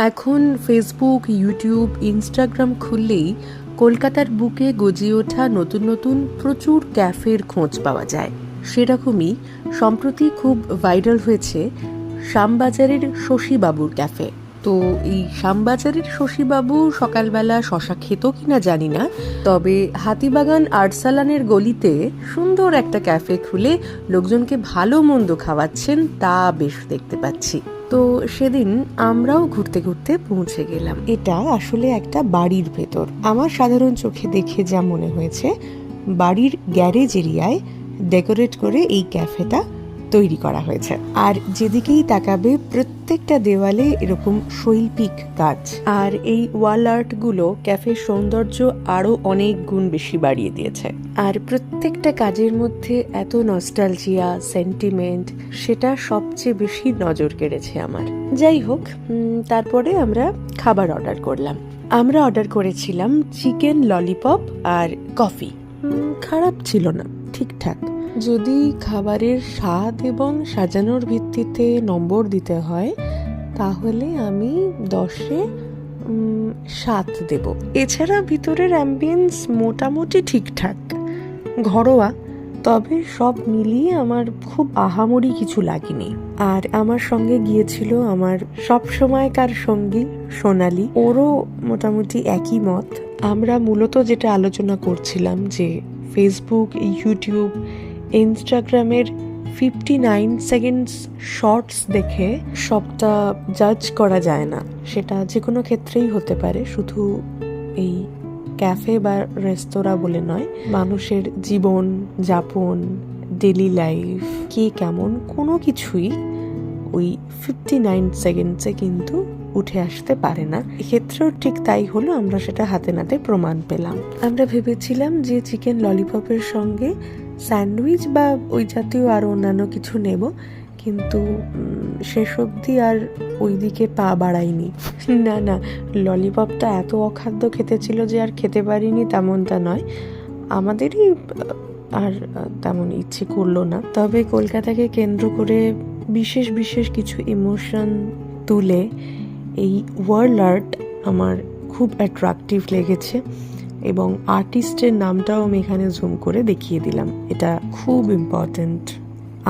এখন Facebook, YouTube, Instagram খুললেই কলকাতার বুকে গজিয়ে ওঠা নতুন নতুন প্রচুর ক্যাফের খোঁজ পাওয়া যায়। সেরকমই সম্প্রতি খুব ভাইরাল হয়েছে শ্যামবাজারের শশীবাবুর ক্যাফে। তো এই শ্যামবাজারের শশীবাবু সকালবেলা শশা খেত কিনা জানি না, তবে হাতিবাগান আর্টসালানের গলিতে সুন্দর একটা ক্যাফে খুলে লোকজনকে ভালো মন্দ খাওয়াচ্ছেন, তা বেশ দেখতে পাচ্ছি। তো সেদিন আমরাও ঘুরতে ঘুরতে পৌঁছে গেলাম। এটা আসলে একটা বাড়ির ভেতর। আমার সাধারণ চোখে দেখে যা মনে হয়েছে, বাড়ির গ্যারেজ এরিয়ায় ডেকোরেট করে এই ক্যাফেটা তৈরি করা হয়েছে। আর যেদিকেই তাকাবে প্রত্যেকটা দেওয়ালে এরকম শৈল্পিক কাজ, আর এই ওয়াল আর্টগুলো ক্যাফের সৌন্দর্য আরো অনেক গুণ বেশি বাড়িয়ে দিয়েছে। আর প্রত্যেকটা কাজের মধ্যে এত নস্টালজিয়া, সেন্টিমেন্ট, সেটা সবচেয়ে বেশি নজর কেড়েছে আমার। যাই হোক, তারপরে আমরা খাবার অর্ডার করলাম। আমরা অর্ডার করেছিলাম চিকেন ললিপপ আর কফি। খারাপ ছিল না, ঠিকঠাক। যদি খাবারের স্বাদ এবং সাজানোর ভিত্তিতে নম্বর দিতে হয়, তাহলে আমি 10-এ 7 দেব। এছাড়া ভিতরের অ্যাম্বিয়েন্স মোটামুটি ঠিকঠাক, ঘরোয়া, তবে সব মিলিয়ে আমার খুব আহামরি কিছু লাগেনি। আর আমার সঙ্গে গিয়েছিল আমার সব সময়কার সঙ্গী সোনালি, ওরও মোটামুটি একই মত। আমরা মূলত যেটা আলোচনা করছিলাম যে ফেসবুক, ইউটিউব, ইনস্টাগ্রামের 59 সেকেন্ডস শর্টস দেখে সবটা জাজ করা যায় না। সেটা যে কোনো ক্ষেত্রেই হতে পারে, শুধু এই ক্যাফে বা রেস্তোরাঁ বলে নয়। মানুষের জীবন যাপন, ডেলি লাইফ, কে কেমন, কোনো কিছুই ওই 59 সেকেন্ডসে কিন্তু উঠে আসতে পারে না। এক্ষেত্রেও ঠিক তাই হলো, আমরা সেটা হাতে নাতে প্রমাণ পেলাম। আমরা ভেবেছিলাম যে চিকেন ললিপপের সঙ্গে স্যান্ডউইচ বা ওই জাতীয় আরও অন্যান্য কিছু নেব, কিন্তু শেষ অবধি আর ওই দিকে পা বাড়াইনি। না, ললিপপটা এত অখাদ্য খেতে ছিল যে আর খেতে পারিনি তেমনটা নয়, আমাদেরই আর তেমন ইচ্ছে করলো না। তবে কলকাতাকে কেন্দ্র করে বিশেষ বিশেষ কিছু ইমোশন তুলে এই ওয়ার্ল্ড আর্ট আমার খুব অ্যাট্রাকটিভ লেগেছে, এবং আর্টিস্টের নামটাও আমি এখানে জুম করে দেখিয়ে দিলাম। এটা খুব ইম্পর্ট্যান্ট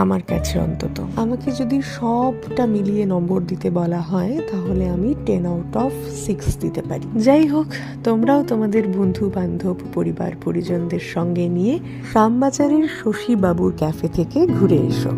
আমার কাছে অন্তত। আমাকে যদি সবটা মিলিয়ে নম্বর দিতে বলা হয়, তাহলে আমি 10/6 দিতে পারি। যাই হোক, তোমরাও তোমাদের বন্ধু বান্ধব, পরিবার পরিজনদের সঙ্গে নিয়ে শ্যামবাজারের শশীবাবুর ক্যাফে থেকে ঘুরে এসো।